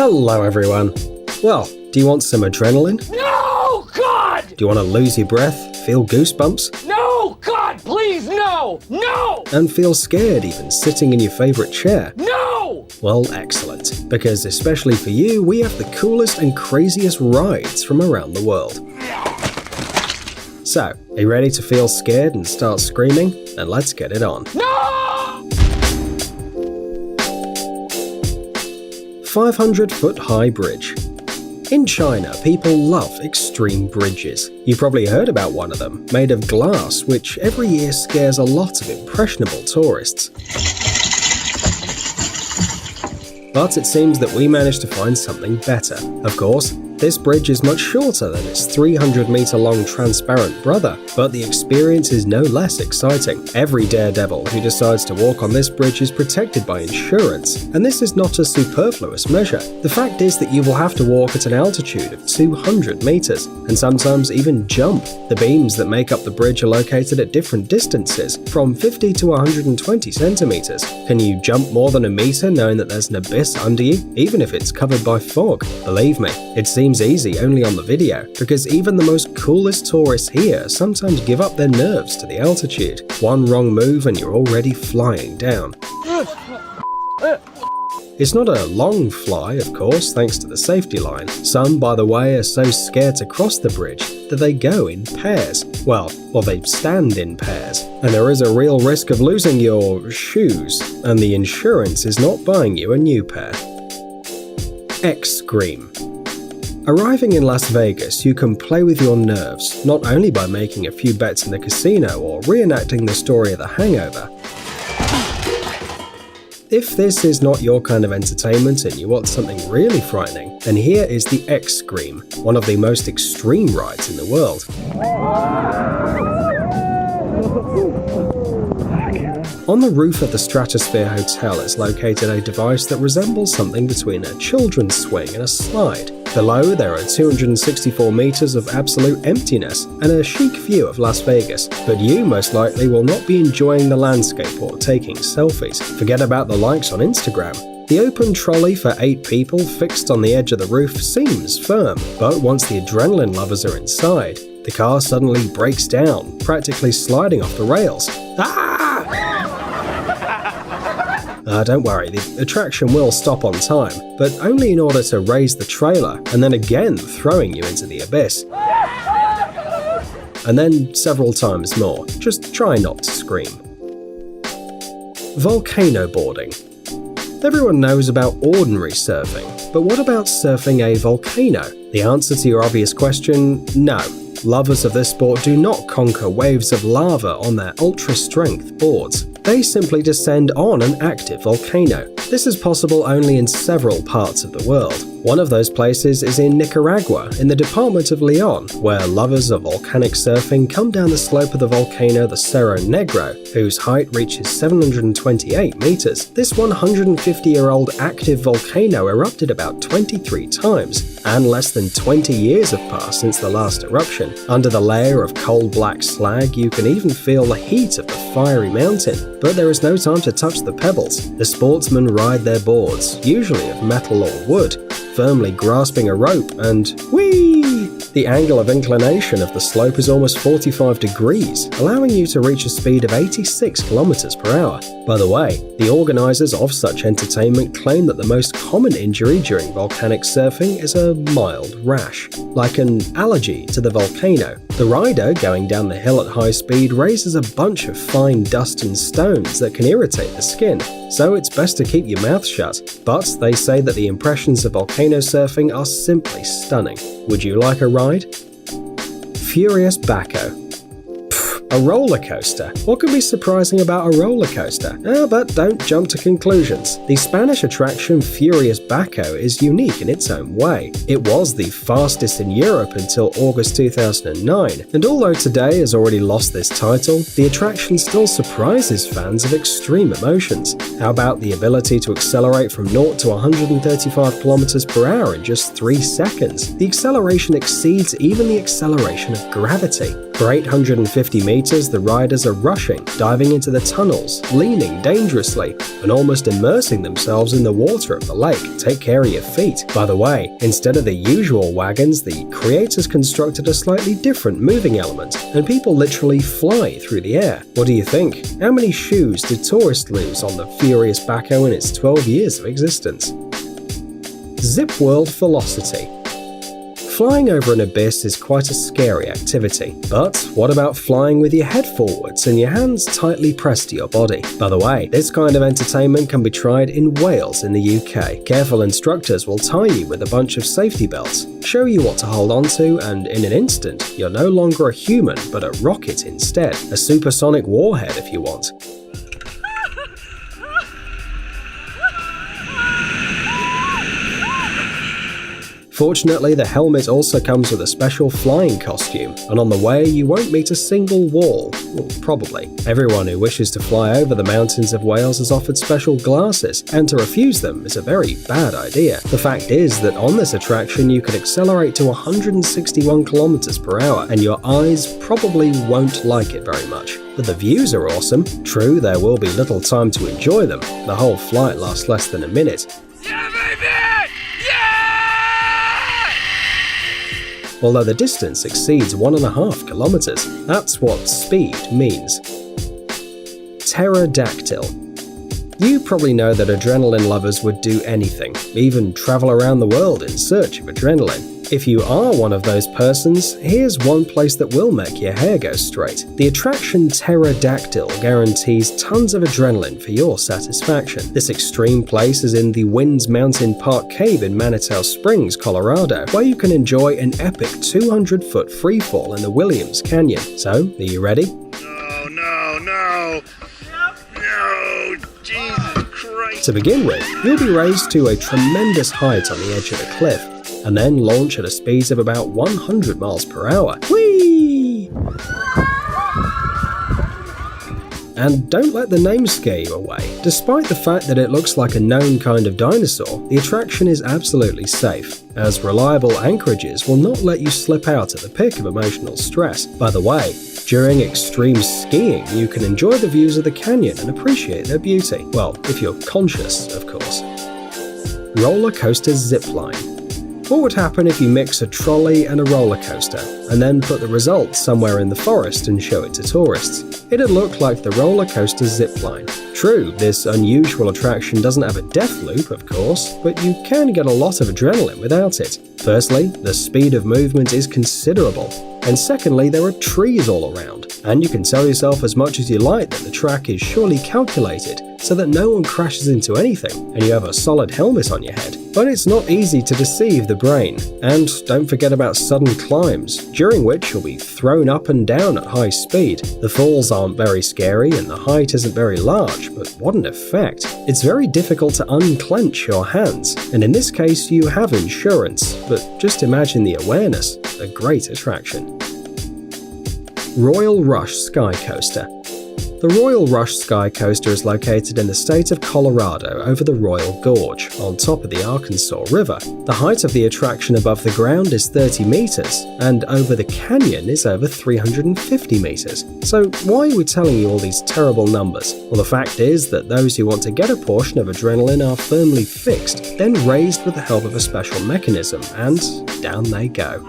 Hello everyone. Well, do you want some adrenaline? No, God! Do you want to lose your breath, feel goosebumps? No, God, please, no! No! And feel scared even sitting in your favorite chair? No! Well, excellent. Because especially for you, we have the coolest and craziest rides from around the world. So, are you ready to feel scared and start screaming? Then let's get it on. No! 500-foot-high bridge. In China, people love extreme bridges. You probably heard about one of them, made of glass, which every year scares a lot of impressionable tourists. But it seems that we managed to find something better. Of course, this bridge is much shorter than its 300-meter-long transparent brother, but the experience is no less exciting. Every daredevil who decides to walk on this bridge is protected by insurance, and this is not a superfluous measure. The fact is that you will have to walk at an altitude of 200 meters, and sometimes even jump. The beams that make up the bridge are located at different distances, from 50 to 120 centimeters. Can you jump more than a meter knowing that there's an abyss under you, even if it's covered by fog? Believe me, it seems easy only on the video, because even the most coolest tourists here sometimes give up their nerves to the altitude. One wrong move and you're already flying down. It's not a long fly, of course, thanks to the safety line. Some, by the way, are so scared to cross the bridge that they go in pairs. Well, or they stand in pairs. And there is a real risk of losing your shoes, and the insurance is not buying you a new pair. X-Scream. Arriving in Las Vegas, you can play with your nerves, not only by making a few bets in the casino or reenacting the story of The Hangover. If this is not your kind of entertainment and you want something really frightening, then here is the X-Scream, one of the most extreme rides in the world. On the roof of the Stratosphere Hotel is located a device that resembles something between a children's swing and a slide. Below, there are 264 meters of absolute emptiness and a chic view of Las Vegas, but you most likely will not be enjoying the landscape or taking selfies. Forget about the likes on Instagram. The open trolley for 8 people fixed on the edge of the roof seems firm, but once the adrenaline lovers are inside, the car suddenly breaks down, practically sliding off the rails. Don't worry, the attraction will stop on time, but only in order to raise the trailer and then again throwing you into the abyss. And then several times more. Just try not to scream. Volcano boarding. Everyone knows about ordinary surfing, but what about surfing a volcano? The answer to your obvious question, no. Lovers of this sport do not conquer waves of lava on their ultra-strength boards. They simply descend on an active volcano. This is possible only in several parts of the world. One of those places is in Nicaragua, in the department of Leon, where lovers of volcanic surfing come down the slope of the volcano the Cerro Negro, whose height reaches 728 meters. This 150-year-old active volcano erupted about 23 times, and less than 20 years have passed since the last eruption. Under the layer of coal-black slag, you can even feel the heat of the fiery mountain. But there is no time to touch the pebbles. The sportsmen ride their boards, usually of metal or wood, firmly grasping a rope, and whee! The angle of inclination of the slope is almost 45 degrees, allowing you to reach a speed of 86 kilometers per hour. By the way, the organizers of such entertainment claim that the most common injury during volcanic surfing is a mild rash, like an allergy to the volcano. The rider, going down the hill at high speed, raises a bunch of fine dust and stones that can irritate the skin, so it's best to keep your mouth shut. But they say that the impressions of volcano surfing are simply stunning. Would you like a ride? Furious Baco. A roller coaster. What could be surprising about a roller coaster? But don't jump to conclusions. The Spanish attraction Furious Baco is unique in its own way. It was the fastest in Europe until August 2009, and although today has already lost this title, the attraction still surprises fans of extreme emotions. How about the ability to accelerate from 0 to 135 kilometers per hour in just 3 seconds? The acceleration exceeds even the acceleration of gravity. For 850 meters, the riders are rushing, diving into the tunnels, leaning dangerously, and almost immersing themselves in the water of the lake. Take care of your feet. By the way, instead of the usual wagons, the creators constructed a slightly different moving element, and people literally fly through the air. What do you think? How many shoes did tourists lose on the Furious Backhoe in its 12 years of existence? Zip World Velocity. Flying over an abyss is quite a scary activity, but what about flying with your head forwards and your hands tightly pressed to your body? By the way, this kind of entertainment can be tried in Wales in the UK. Careful instructors will tie you with a bunch of safety belts, show you what to hold on to, and in an instant, you're no longer a human but a rocket instead. A supersonic warhead if you want. Fortunately, the helmet also comes with a special flying costume, and on the way you won't meet a single wall. Well, probably. Everyone who wishes to fly over the mountains of Wales is offered special glasses, and to refuse them is a very bad idea. The fact is that on this attraction you can accelerate to 161 km per hour, and your eyes probably won't like it very much. But the views are awesome. True, there will be little time to enjoy them. The whole flight lasts less than a minute. Yeah, baby! Although the distance exceeds 1.5 kilometers. That's what speed means. Pterodactyl. You probably know that adrenaline lovers would do anything, even travel around the world in search of adrenaline. If you are one of those persons, here's one place that will make your hair go straight. The attraction Pterodactyl guarantees tons of adrenaline for your satisfaction. This extreme place is in the Winds Mountain Park Cave in Manitou Springs, Colorado, where you can enjoy an epic 200-foot freefall in the Williams Canyon. So, are you ready? No, Jesus Christ. To begin with, you'll be raised to a tremendous height on the edge of a cliff, and then launch at a speed of about 100 miles per hour. Whee! And don't let the name scare you away. Despite the fact that it looks like a known kind of dinosaur, the attraction is absolutely safe, as reliable anchorages will not let you slip out at the pick of emotional stress. By the way, during extreme skiing, you can enjoy the views of the canyon and appreciate their beauty. Well, if you're conscious, of course. Roller coaster zipline. What would happen if you mix a trolley and a roller coaster, and then put the results somewhere in the forest and show it to tourists? It'd look like the roller coaster zipline. True, this unusual attraction doesn't have a death loop, of course, but you can get a lot of adrenaline without it. Firstly, the speed of movement is considerable, and secondly, there are trees all around, and you can tell yourself as much as you like that the track is surely calculated so that no one crashes into anything, and you have a solid helmet on your head. But it's not easy to deceive the brain, and don't forget about sudden climbs, during which you'll be thrown up and down at high speed. The falls aren't very scary and the height isn't very large, but what an effect. It's very difficult to unclench your hands, and in this case you have insurance, but just imagine the awareness. A great attraction. Royal Rush Sky Coaster. The Royal Rush Sky Coaster is located in the state of Colorado over the Royal Gorge, on top of the Arkansas River. The height of the attraction above the ground is 30 meters, and over the canyon is over 350 meters. So why are we telling you all these terrible numbers? Well, the fact is that those who want to get a portion of adrenaline are firmly fixed, then raised with the help of a special mechanism, and down they go.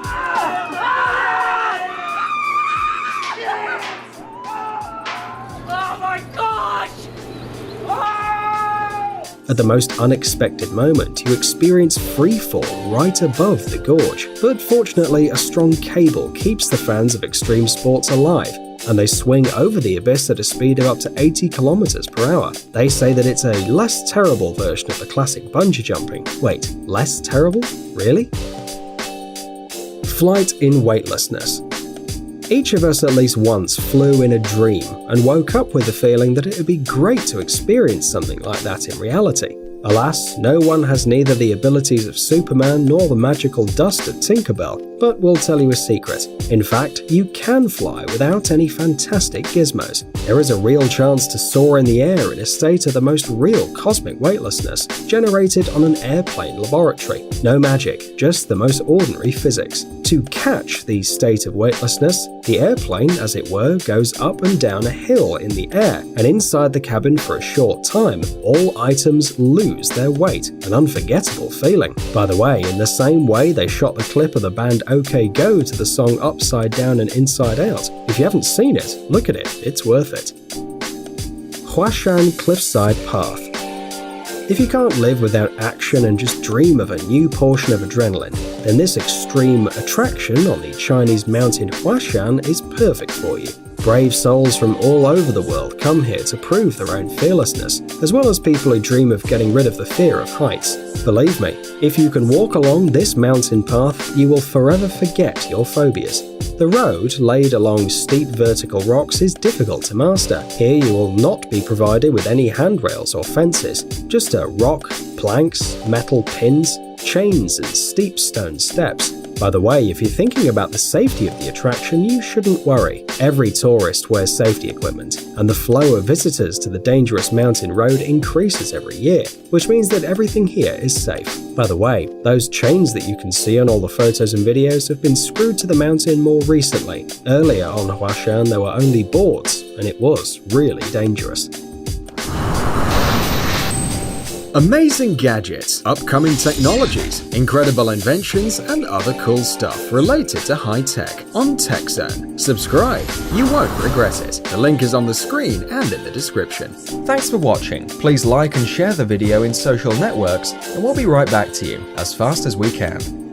At the most unexpected moment, you experience free fall right above the gorge. But fortunately, a strong cable keeps the fans of extreme sports alive, and they swing over the abyss at a speed of up to 80 kilometers per hour. They say that it's a less terrible version of the classic bungee jumping. Wait, less terrible? Really? Flight in weightlessness. Each of us at least once flew in a dream and woke up with the feeling that it would be great to experience something like that in reality. Alas, no one has neither the abilities of Superman nor the magical dust of Tinkerbell, but we'll tell you a secret. In fact, you can fly without any fantastic gizmos. There is a real chance to soar in the air in a state of the most real cosmic weightlessness, generated on an airplane laboratory. No magic, just the most ordinary physics. To catch the state of weightlessness, the airplane, as it were, goes up and down a hill in the air, and inside the cabin for a short time, all items lose their weight, an unforgettable feeling. By the way, in the same way they shot the clip of the band OK Go to the song Upside Down and Inside Out. If you haven't seen it, look at it, it's worth it. Huashan Cliffside Path. If you can't live without action and just dream of a new portion of adrenaline, then this extreme attraction on the Chinese mountain Huashan is perfect for you. Brave souls from all over the world come here to prove their own fearlessness, as well as people who dream of getting rid of the fear of heights. Believe me, if you can walk along this mountain path, you will forever forget your phobias. The road, laid along steep vertical rocks, is difficult to master. Here you will not be provided with any handrails or fences, just a rock, planks, metal pins, chains and steep stone steps. By the way, if you're thinking about the safety of the attraction, you shouldn't worry. Every tourist wears safety equipment, and the flow of visitors to the dangerous mountain road increases every year, which means that everything here is safe. By the way, those chains that you can see on all the photos and videos have been screwed to the mountain more recently. Earlier on Huashan there were only boards, and it was really dangerous. Amazing gadgets, upcoming technologies, incredible inventions, and other cool stuff related to high tech on TechZone. Subscribe, you won't regret it. The link is on the screen and in the description. Thanks for watching. Please like and share the video in social networks, and we'll be right back to you as fast as we can.